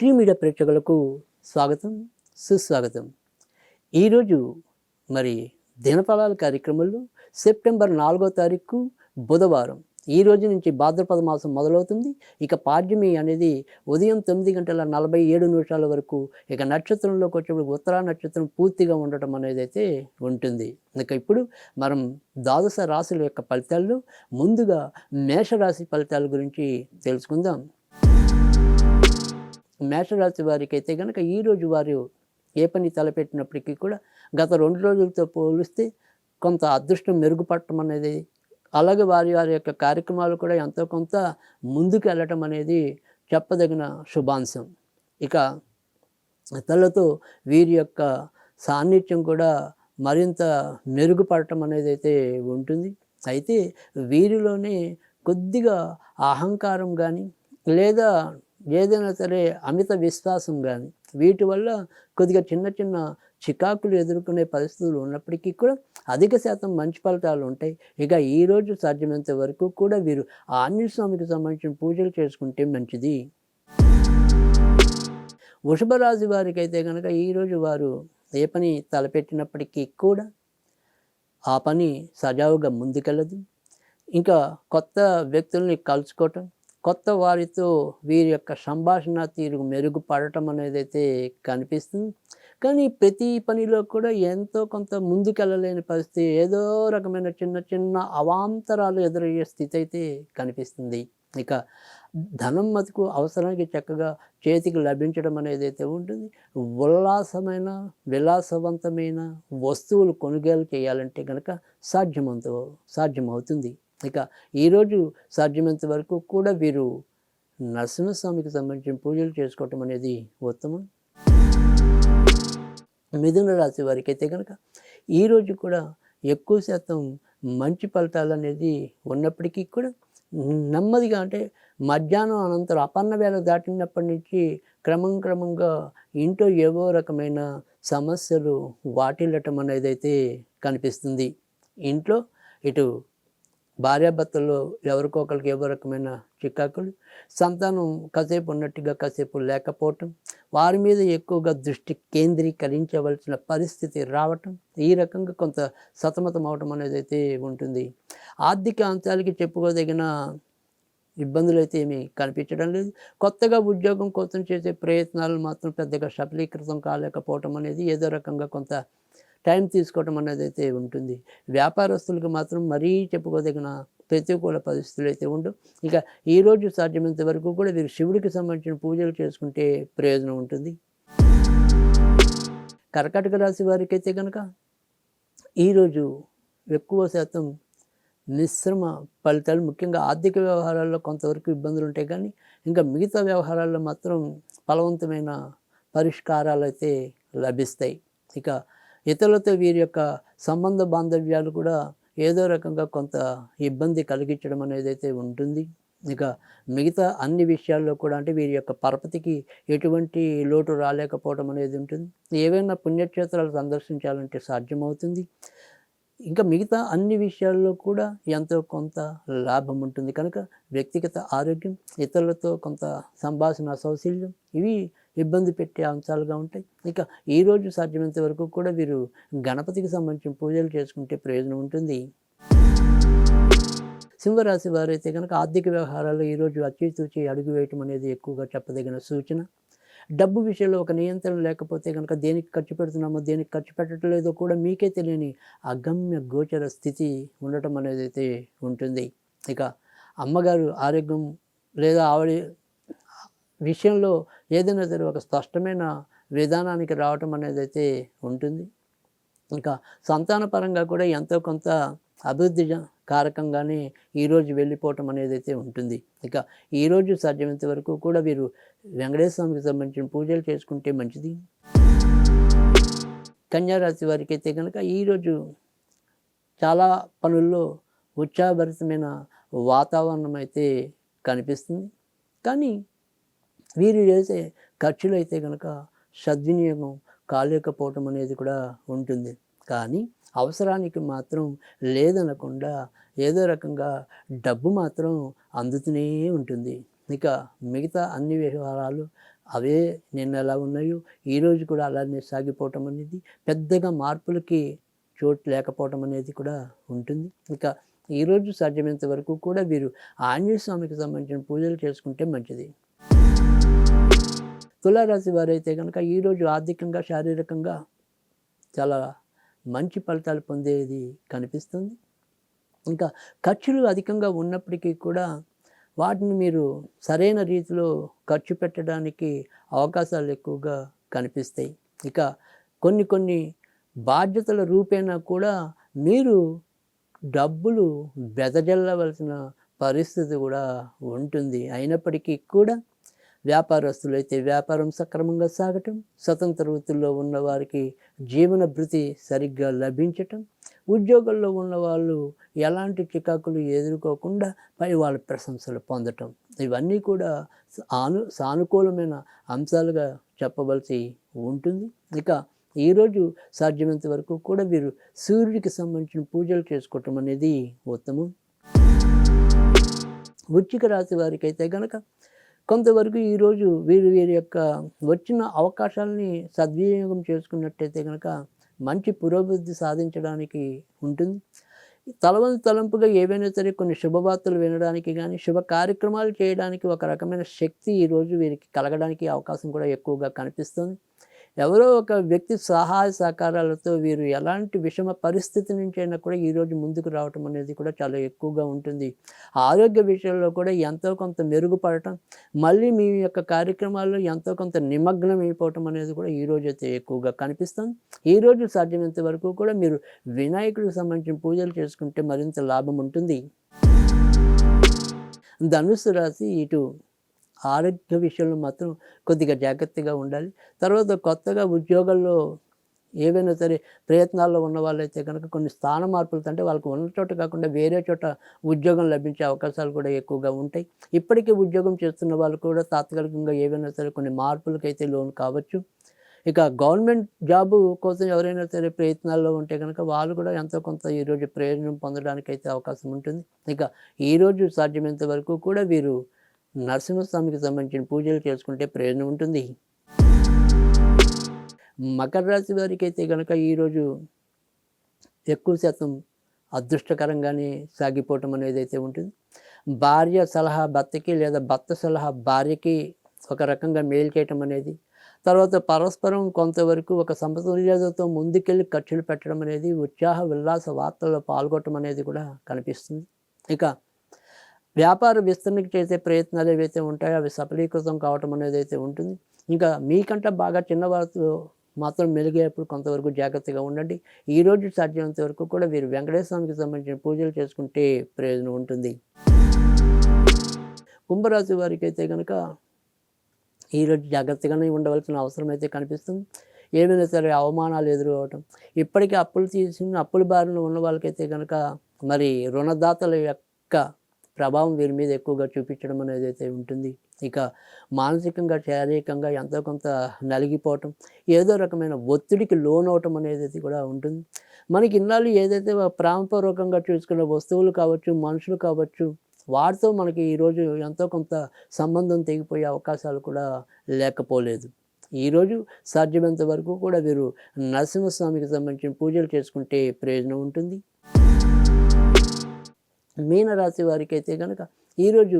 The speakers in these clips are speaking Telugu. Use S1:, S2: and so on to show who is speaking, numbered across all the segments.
S1: టీ మీడియా ప్రేక్షకులకు స్వాగతం, సుస్వాగతం. ఈరోజు మరి దినఫలాల కార్యక్రమంలో సెప్టెంబర్ 4వ తారీఖు బుధవారం. ఈ రోజు నుంచి భాద్రపద మాసం మొదలవుతుంది. ఇక పాడ్యమి అనేది ఉదయం 9:47 వరకు, ఇక నక్షత్రంలోకి వచ్చేప్పుడు ఉత్తరా నక్షత్రం పూర్తిగా ఉండటం అనేది అయితే ఉంటుంది. ఇక ఇప్పుడు మనం ద్వాదశ రాశుల యొక్క ఫలితాల్లో ముందుగా మేషరాశి ఫలితాల గురించి తెలుసుకుందాం. మేషరాశి వారికి అయితే కనుక ఈరోజు వారు ఏ పని తలపెట్టినప్పటికీ కూడా గత 2 రోజులతో పోలిస్తే కొంత అదృష్టం మెరుగుపడటం అనేది, అలాగే వారి వారి యొక్క కార్యక్రమాలు కూడా ఎంతో కొంత ముందుకు వెళ్ళటం అనేది చెప్పదగిన శుభాంశం. ఇక ఇతరులతో వీరి యొక్క సాన్నిధ్యం కూడా మరింత మెరుగుపడటం అనేది అయితే ఉంటుంది. అయితే వీరిలోనే కొద్దిగా అహంకారం కానీ, లేదా ఏదైనా సరే అమిత విశ్వాసం కానీ, వీటి వల్ల కొద్దిగా చిన్న చిన్న చికాకులు ఎదుర్కొనే పరిస్థితులు ఉన్నప్పటికీ కూడా అధిక శాతం మంచి ఫలితాలు ఉంటాయి. ఇక ఈరోజు సాధ్యమైనంత వరకు కూడా వీరు ఆంజనేయ స్వామికి సంబంధించిన పూజలు చేసుకుంటే మంచిది. వృషభ రాశి వారికి అయితే కనుక ఈరోజు వారు ఏ పని తలపెట్టినప్పటికీ కూడా ఆ పని సజావుగా ముందుకెళ్ళదు. ఇంకా కొత్త వ్యక్తుల్ని కలుసుకోవటం, కొత్త వారితో వీరి యొక్క సంభాషణ తీరు మెరుగుపడటం అనేది అయితే కనిపిస్తుంది. కానీ ప్రతి పనిలో కూడా ఎంతో కొంత ముందుకెళ్ళలేని పరిస్థితి, ఏదో రకమైన చిన్న చిన్న అవాంతరాలు ఎదురయ్యే స్థితి అయితే కనిపిస్తుంది. ఇక ధనం మటుకు అవసరానికి చక్కగా చేతికి లభించడం అనేది అయితే ఉంటుంది. ఉల్లాసమైన విలాసవంతమైన వస్తువులు కొనుగోలు చేయాలంటే కనుక సాధ్యమవుతుంది. ఇక ఈరోజు సాధ్యమైనంత వరకు కూడా వీరు నరసింహస్వామికి సంబంధించిన పూజలు చేసుకోవటం అనేది ఉత్తమం. మిథున రాశి వారికి అయితే కనుక ఈరోజు కూడా ఎక్కువ శాతం మంచి ఫలితాలు అనేది ఉన్నప్పటికీ కూడా నెమ్మదిగా, అంటే మధ్యాహ్నం అనంతరం అపర్ణ వేళ దాటినప్పటి నుంచి క్రమంగా ఇంట్లో ఏవో రకమైన సమస్యలు వాటిల్లటం అనేది అయితే కనిపిస్తుంది. ఇంట్లో ఇటు భార్యాభర్తల్లో ఎవరికో ఒకరికి ఏవో రకమైన చికాకులు, సంతానం కాసేపు ఉన్నట్టుగా కాసేపు లేకపోవటం, వారి మీద ఎక్కువగా దృష్టి కేంద్రీకరించవలసిన పరిస్థితి రావటం, ఈ రకంగా కొంత సతమతం అవటం అనేది అయితే ఉంటుంది. ఆర్థిక అంశాలకి చెప్పుకోదగిన ఇబ్బందులు అయితే ఏమీ కనిపించడం లేదు. కొత్తగా ఉద్యోగం కోసం చేసే ప్రయత్నాలు మాత్రం పెద్దగా సఫలీకృతం కాలేకపోవటం అనేది, ఏదో రకంగా కొంత టైం తీసుకోవటం అనేది అయితే ఉంటుంది. వ్యాపారస్తులకు మాత్రం మరీ చెప్పుకోదగిన ప్రతికూల పరిస్థితులు అయితే ఉండవు. ఇక ఈరోజు సాధ్యమైనంత వరకు కూడా వీరు శివుడికి సంబంధించిన పూజలు చేసుకుంటే ప్రయోజనం ఉంటుంది. కర్కాటక రాశి వారికి అయితే కనుక ఈరోజు ఎక్కువ శాతం మిశ్రమ ఫలితాలు, ముఖ్యంగా ఆర్థిక వ్యవహారాల్లో కొంతవరకు ఇబ్బందులు ఉంటాయి, కానీ ఇంకా మిగతా వ్యవహారాల్లో మాత్రం ఫలవంతమైన పరిష్కారాలు అయితే లభిస్తాయి. ఇక ఇతరులతో వీరి యొక్క సంబంధ బాంధవ్యాలు కూడా ఏదో రకంగా కొంత ఇబ్బంది కలిగించడం అనేది అయితే ఉంటుంది. ఇక మిగతా అన్ని విషయాల్లో కూడా, అంటే వీరి యొక్క పరపతికి ఎటువంటి లోటు రాలేకపోవడం అనేది ఉంటుంది. ఏవైనా పుణ్యక్షేత్రాలు సందర్శించాలంటే సాధ్యమవుతుంది. ఇంకా మిగతా అన్ని విషయాల్లో కూడా ఎంతో కొంత లాభం ఉంటుంది. కనుక వ్యక్తిగత ఆరోగ్యం, ఇతరులతో కొంత సంభాషణ సౌశల్యం, ఇవి ఇబ్బంది పెట్టే అంశాలుగా ఉంటాయి. ఇక ఈరోజు సాధ్యమైనంత వరకు కూడా వీరు గణపతికి సంబంధించిన పూజలు చేసుకుంటే ప్రయోజనం ఉంటుంది. సింహరాశి వారైతే కనుక ఆర్థిక వ్యవహారాల్లో ఈరోజు అచితూచి అడుగు వేయటం అనేది ఎక్కువగా చెప్పదగిన సూచన. డబ్బు విషయంలో ఒక నియంత్రణ లేకపోతే కనుక దేనికి ఖర్చు పెడుతున్నామో, దేనికి ఖర్చు పెట్టట్లేదో కూడా మీకే తెలియని అగమ్య గోచర స్థితి ఉండటం అనేది అయితే ఉంటుంది. ఇక అమ్మగారు ఆరోగ్యం లేదా ఆవిడ విషయంలో ఏదైనా సరే ఒక స్పష్టమైన విధానానికి రావటం అనేది అయితే ఉంటుంది. ఇంకా సంతాన పరంగా కూడా ఎంతో కొంత అభివృద్ధి కారకంగానే ఈరోజు వెళ్ళిపోవటం అనేది అయితే ఉంటుంది. ఇక ఈరోజు సాధ్యమైనంత వరకు కూడా వీరు వెంకటేశ్వర స్వామికి సంబంధించిన పూజలు చేసుకుంటే మంచిది. కన్యారాశి వారికి అయితే కనుక ఈరోజు చాలా పనుల్లో ఉత్సాహభరితమైన వాతావరణం అయితే కనిపిస్తుంది. కానీ వీరు చేసే ఖర్చులు అయితే కనుక సద్వినియోగం కాలేకపోవటం అనేది కూడా ఉంటుంది. కానీ అవసరానికి మాత్రం లేదనకుండా ఏదో రకంగా డబ్బు మాత్రం అందుతూనే ఉంటుంది. ఇక మిగతా అన్ని వ్యవహారాలు అవే నిన్న ఎలా ఉన్నాయో ఈరోజు కూడా అలానే సాగిపోవటం అనేది, పెద్దగా మార్పులకి చోటు లేకపోవటం అనేది కూడా ఉంటుంది. ఇంకా ఈరోజు సాధ్యమైనంత వరకు కూడా వీరు ఆంజనేయ స్వామికి సంబంధించిన పూజలు చేసుకుంటే మంచిది. తులారాశి వారైతే కనుక ఈరోజు ఆర్థికంగా, శారీరకంగా చాలా మంచి ఫలితాలు పొందేది కనిపిస్తుంది. ఇంకా ఖర్చులు అధికంగా ఉన్నప్పటికీ కూడా వాటిని మీరు సరైన రీతిలో ఖర్చు పెట్టడానికి అవకాశాలు ఎక్కువగా కనిపిస్తాయి. ఇక కొన్ని బాధ్యతల రూపేణా కూడా మీరు డబ్బులు వెదజల్లవలసిన పరిస్థితి కూడా ఉంటుంది. అయినప్పటికీ కూడా వ్యాపారస్తులైతే వ్యాపారం సక్రమంగా సాగటం, స్వతంత్ర వృత్తుల్లో ఉన్నవారికి జీవన భృతి సరిగ్గా లభించటం, ఉద్యోగంలో ఉన్నవాళ్ళు ఎలాంటి చికాకులు ఎదుర్కోకుండా పై వాళ్ళ ప్రశంసలు పొందటం, ఇవన్నీ కూడా సానుకూలమైన అంశాలుగా చెప్పవలసి ఉంటుంది. ఇక ఈరోజు సాధ్యమైనంత వరకు కూడా వీరు సూర్యుడికి సంబంధించిన పూజలు చేసుకోవటం అనేది ఉత్తమం. వృశ్చిక రాశి వారికి అయితే కనుక కొంతవరకు ఈరోజు వీరి యొక్క వచ్చిన అవకాశాలని సద్వినియోగం చేసుకున్నట్టయితే కనుక మంచి పురోభివృద్ధి సాధించడానికి ఉంటుంది. తలంపుగా ఏవైనా సరే కొన్ని శుభవార్తలు వినడానికి కానీ, శుభ కార్యక్రమాలు చేయడానికి ఒక రకమైన శక్తి ఈరోజు వీరికి కలగడానికి అవకాశం కూడా ఎక్కువగా కనిపిస్తుంది. ఎవరో ఒక వ్యక్తి సహాయ సహకారాలతో వీరు ఎలాంటి విషమ పరిస్థితి నుంచి అయినా కూడా ఈరోజు ముందుకు రావటం అనేది కూడా చాలా ఎక్కువగా ఉంటుంది. ఆరోగ్య విషయంలో కూడా ఎంతో కొంత మెరుగుపడటం, మళ్ళీ మీ యొక్క కార్యక్రమాల్లో ఎంతో కొంత నిమగ్నం అయిపోవటం అనేది కూడా ఈరోజు అయితే ఎక్కువగా కనిపిస్తుంది. ఈరోజు సాధ్యమైనంత వరకు కూడా మీరు వినాయకుడికి సంబంధించిన పూజలు చేసుకుంటే మరింత లాభం ఉంటుంది. ధనుస్సు రాశి ఇటు ఆరోగ్య విషయంలో మాత్రం కొద్దిగా జాగ్రత్తగా ఉండాలి. తర్వాత కొత్తగా ఉద్యోగాల్లో ఏవైనా సరే ప్రయత్నాల్లో ఉన్న వాళ్ళైతే కనుక కొన్ని స్థాన మార్పులు, అంటే వాళ్ళకు ఉన్న చోట కాకుండా వేరే చోట ఉద్యోగం లభించే అవకాశాలు కూడా ఎక్కువగా ఉంటాయి. ఇప్పటికీ ఉద్యోగం చేస్తున్న వాళ్ళు కూడా తాత్కాలికంగా ఏవైనా సరే కొన్ని మార్పులకైతే లోను కావచ్చు. ఇక గవర్నమెంట్ జాబు కోసం ఎవరైనా సరే ప్రయత్నాల్లో ఉంటే కనుక వాళ్ళు కూడా ఎంతో కొంత ఈరోజు ప్రయోజనం పొందడానికైతే అవకాశం ఉంటుంది. ఇక ఈరోజు సాధ్యమైనంత వరకు కూడా వీరు నరసింహస్వామికి సంబంధించిన పూజలు చేసుకుంటే ప్రయోజనం ఉంటుంది. మకర రాశి వారికి అయితే కనుక ఈరోజు ఎక్కువ శాతం అదృష్టకరంగానే సాగిపోవటం అనేది అయితే ఉంటుంది. భార్య సలహా భర్తకి లేదా భర్త సలహా భార్యకి ఒక రకంగా మేలు చేయటం అనేది, తర్వాత పరస్పరం కొంతవరకు ఒక సమతుల్యతతో ముందుకెళ్ళి ఖర్చులు పెట్టడం అనేది, ఉత్సాహ ఉల్లాస వార్తల్లో పాల్గొనడం అనేది కూడా కనిపిస్తుంది. ఇక వ్యాపార విస్తరణకు చేసే ప్రయత్నాలు ఏవైతే ఉంటాయో అవి సఫలీకృతం కావటం అనేది అయితే ఉంటుంది. ఇంకా మీకంటే బాగా చిన్నవారితో మాత్రం మెలిగేటప్పుడు కొంతవరకు జాగ్రత్తగా ఉండండి. ఈరోజు సాధ్యమైనంత వరకు కూడా వీరు వెంకటేశ్వర స్వామికి సంబంధించిన పూజలు చేసుకుంటే ప్రయోజనం ఉంటుంది. కుంభరాశి వారికి అయితే కనుక ఈరోజు జాగ్రత్తగానే ఉండవలసిన అవసరం అయితే కనిపిస్తుంది. ఏమైనా సరే అవమానాలు ఎదురవటం, ఇప్పటికీ అప్పుల బారిన ఉన్న వాళ్ళకైతే కనుక మరి రుణదాతల యొక్క ప్రభావం వీరి మీద ఎక్కువగా చూపించడం అనేది అయితే ఉంటుంది. ఇక మానసికంగా, శారీరకంగా ఎంతో కొంత నలిగిపోవటం, ఏదో రకమైన ఒత్తిడికి లోనవటం అనేది కూడా ఉంటుంది. మనకి ఇన్నాళ్ళు ఏదైతే ప్రేమపూర్వకంగా చూసుకున్న వస్తువులు కావచ్చు, మనుషులు కావచ్చు, వాటితో మనకి ఈరోజు ఎంతో కొంత సంబంధం తెగిపోయే అవకాశాలు కూడా లేకపోలేదు. ఈరోజు సాధ్యమైనంత వరకు కూడా వీరు నరసింహస్వామికి సంబంధించిన పూజలు చేసుకుంటే ప్రయోజనం ఉంటుంది. మీనరాశి వారికి అయితే కనుక ఈరోజు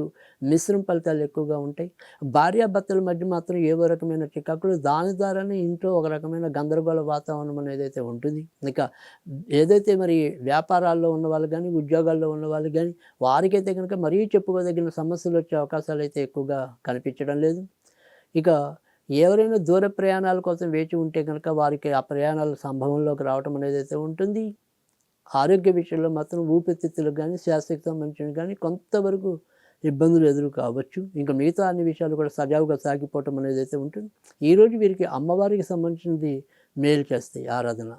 S1: మిశ్రమ ఫలితాలు ఎక్కువగా ఉంటాయి. భార్యాభర్తల మధ్య మాత్రం ఏవో రకమైన చికాకులు, దాని ద్వారానే ఇంట్లో ఒక రకమైన గందరగోళ వాతావరణం అనేది అయితే ఉంటుంది. ఇక ఏదైతే మరి వ్యాపారాల్లో ఉన్న వాళ్ళు కానీ, ఉద్యోగాల్లో ఉన్న వాళ్ళు కానీ, వారికైతే కనుక మరీ చెప్పుకోదగిన సమస్యలు వచ్చే అవకాశాలు అయితే ఎక్కువగా కనిపించడం లేదు. ఇక ఎవరైనా దూర ప్రయాణాల కోసం వేచి ఉంటే కనుక వారికి ఆ ప్రయాణాల సంభవంలోకి రావటం అనేది అయితే ఉంటుంది. ఆరోగ్య విషయంలో మాత్రం ఊపిరితిత్తులకు కానీ, శ్వాసకు సంబంధించినవి కానీ కొంతవరకు ఇబ్బందులు ఎదురు కావచ్చు. ఇంకా మిగతా అన్ని విషయాలు కూడా సజావుగా సాగిపోవటం అనేది అయితే ఉంటుంది. ఈరోజు వీరికి అమ్మవారికి సంబంధించినది మేలు చేస్తాయి ఆరాధన.